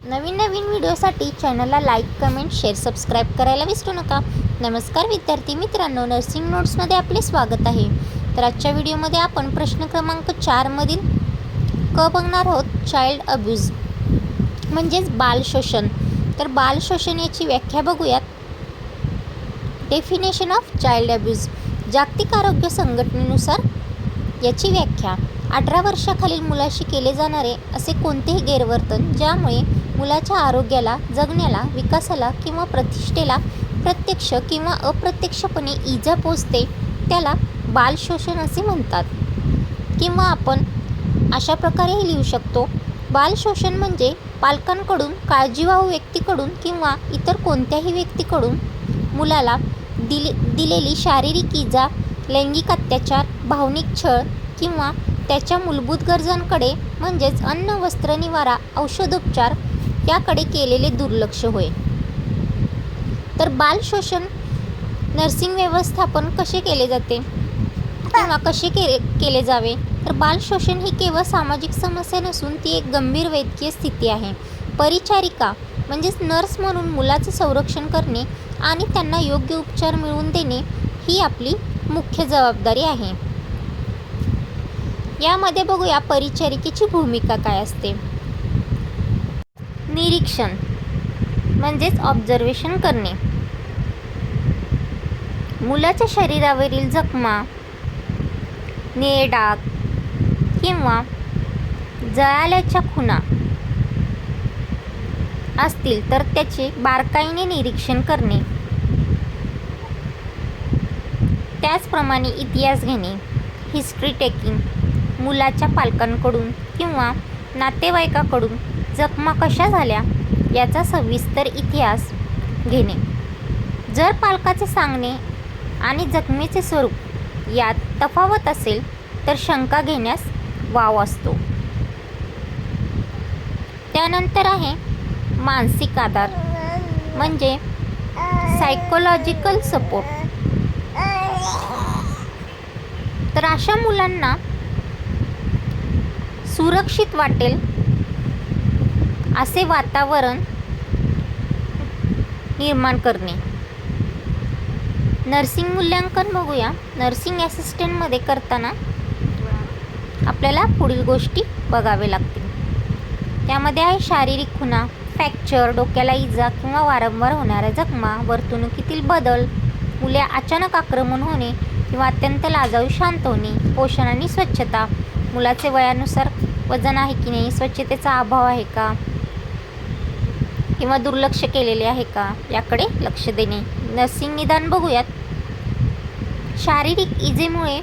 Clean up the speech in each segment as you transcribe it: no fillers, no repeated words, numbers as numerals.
नवीन व्हिडिओसाठी चॅनलला like, comment, share, subscribe करायला विसरू नका. नमस्कार विद्यार्थी मित्रांनो, नर्सिंग नोट्समध्ये आपले स्वागत आहे. तर आजच्या व्हिडिओमध्ये आपण प्रश्न क्रमांक 4 मधील क बघणार आहोत. चाइल्ड अब्यूज म्हणजेच बाल शोषण. तर बाल शोषण याची व्याख्या बघूयात. Definition of child abuse. जागतिक आरोग्य संघटनेनुसार याची व्याख्या: 18 वर्षाखालील मुलाशी केले जाणारे असे कोणतेही गैरवर्तन ज्यामुळे मुलाच्या आरोग्याला, जगण्याला, विकासाला किंवा प्रतिष्ठेला प्रत्यक्ष किंवा अप्रत्यक्षपणे इजा पोचते त्याला बाल शोषण असे म्हणतात. किंवा आपण अशा प्रकारेही लिहू शकतो: बाल शोषण म्हणजे पालकांकडून, काळजीवाहू व्यक्तीकडून किंवा इतर कोणत्याही व्यक्तीकडून मुलाला दिलेली शारीरिक इजा, लैंगिक अत्याचार, भावनिक छळ किंवा त्याच्या मूलभूत गरजांकडे म्हणजेच अन्न, वस्त्र, निवारा, औषधोपचार याकडे केलेले दुर्लक्ष होय. तर बाल शोषण नर्सिंग व्यवस्थापन कसे केले जाते किंवा कसे केले जावे? तर बाल शोषण ही केवळ सामाजिक समस्या नसून ती एक गंभीर वैद्यकीय स्थिती आहे. परिचारिका म्हणजेच नर्स म्हणून मुलाचे संरक्षण करणे आणि त्यांना योग्य उपचार मिळवून देणे ही आपली मुख्य जबाबदारी आहे. यामध्ये बघूया परिचारिकेची भूमिका काय असते. निरीक्षण म्हणजेच ऑब्झर्वेशन करणे. मुलाच्या शरीरावरील जखमा, निळे डाग किंवा जळाल्याच्या खुणा असतील तर त्याचे बारकाईने निरीक्षण करणे. त्याचप्रमाणे इतिहास घेणे, हिस्ट्री टेकिंग, मुलाच्या पालकांकडून किंवा नातेवाईकाकडून जखमा कशा झाल्या याचा सविस्तर इतिहास घेणे. जर पालकाचे सांगणे आणि जखमेचे स्वरूप यात तफावत असेल तर शंका घेण्यास वाव असतो. त्यानंतर आहे मानसिक आधार म्हणजे सायकोलॉजिकल सपोर्ट. तर अशा मुलांना सुरक्षित वाटेल असे वातावरण निर्माण करणे. नर्सिंग मूल्यांकन बघूया. नर्सिंग असिस्टंटमध्ये करताना आपल्याला पुढील गोष्टी बघावे लागतील. त्यामध्ये आहे शारीरिक खुणा, फ्रॅक्चर, डोक्याला इजा किंवा वारंवार होणाऱ्या जखमा, वर्तणुकीतील बदल, मुले अचानक आक्रमण होणे किंवा अत्यंत लाजाळू शांत होणे, पोषण आणि स्वच्छता, मुलाचे वयानुसार वजन आहे की नाही, स्वच्छतेचा अभाव आहे का किंवा दुर्लक्ष केलेले आहे का याकडे लक्ष देणे. नर्सिंग निदान बघूयात. शारीरिक इजेमुळे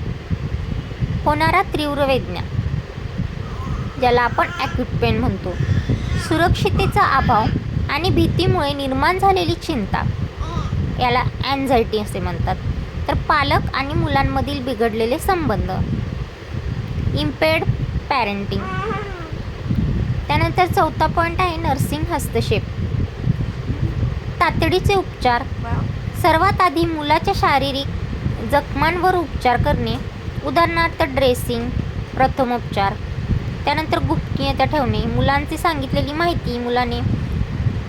होणारा तीव्र वेदना ज्याला आपण ॲक्यूट पेन म्हणतो, सुरक्षितेचा अभाव आणि भीतीमुळे निर्माण झालेली चिंता याला अँझायटी असे म्हणतात. तर पालक आणि मुलांमधील बिघडलेले संबंध, इम्पेर्ड पॅरेंटिंग. त्यानंतर चौथा पॉईंट आहे नर्सिंग हस्तक्षेप, तातडीचे उपचार. सर्वात आधी मुलाच्या शारीरिक जखमांवर उपचार करणे, उदाहरणार्थ ड्रेसिंग, प्रथमोपचार. त्यानंतर गोपनीयता ठेवणे, मुलांची सांगितलेली माहिती मुलाने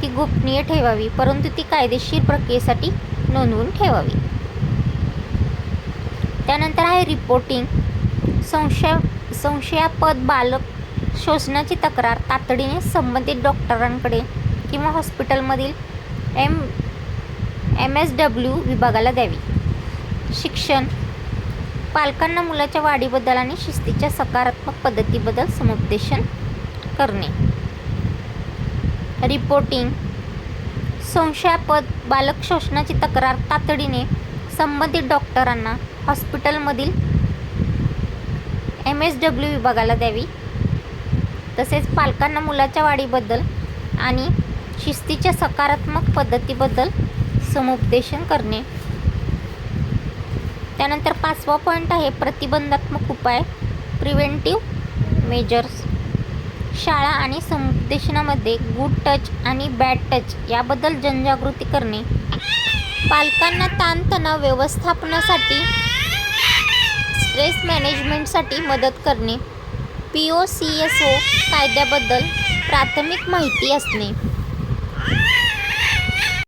ती गोपनीय ठेवावी परंतु ती कायदेशीर प्रक्रियेसाठी नोंदवून ठेवावी. त्यानंतर आहे रिपोर्टिंग, संशयास्पद बालक शोषणाची तक्रार तातडीने संबंधित डॉक्टरांकडे किंवा हॉस्पिटलमधील MSW विभागाला द्यावी. शिक्षण, पालकांना मुलाच्या वाढीबद्दल आणि शिस्तीच्या सकारात्मक पद्धतीबद्दल समुपदेशन करणे. रिपोर्टिंग, संशयास्पद बालक शोषणाची तक्रार तातडीने संबंधित डॉक्टरांना, हॉस्पिटलमधील MSW विभागाला द्यावी. तसेच पालकांना मुलाच्या वाढीबद्दल आणि शिस्तीच्या सकारात्मक पद्धतीबद्दल समुपदेशन करणे. त्यानंतर पाचवा पॉईंट आहे प्रतिबंधात्मक उपाय, प्रिव्हेंटिव्ह मेजर्स. शाळा आणि समुपदेशनामध्ये गुड टच आणि बॅड टच याबद्दल जनजागृती करणे. पालकांना ताणतणाव व्यवस्थापनासाठी, स्ट्रेस मॅनेजमेंटसाठी मदत करणे. POCSO कायद्याबद्दल प्राथमिक माहिती असणे.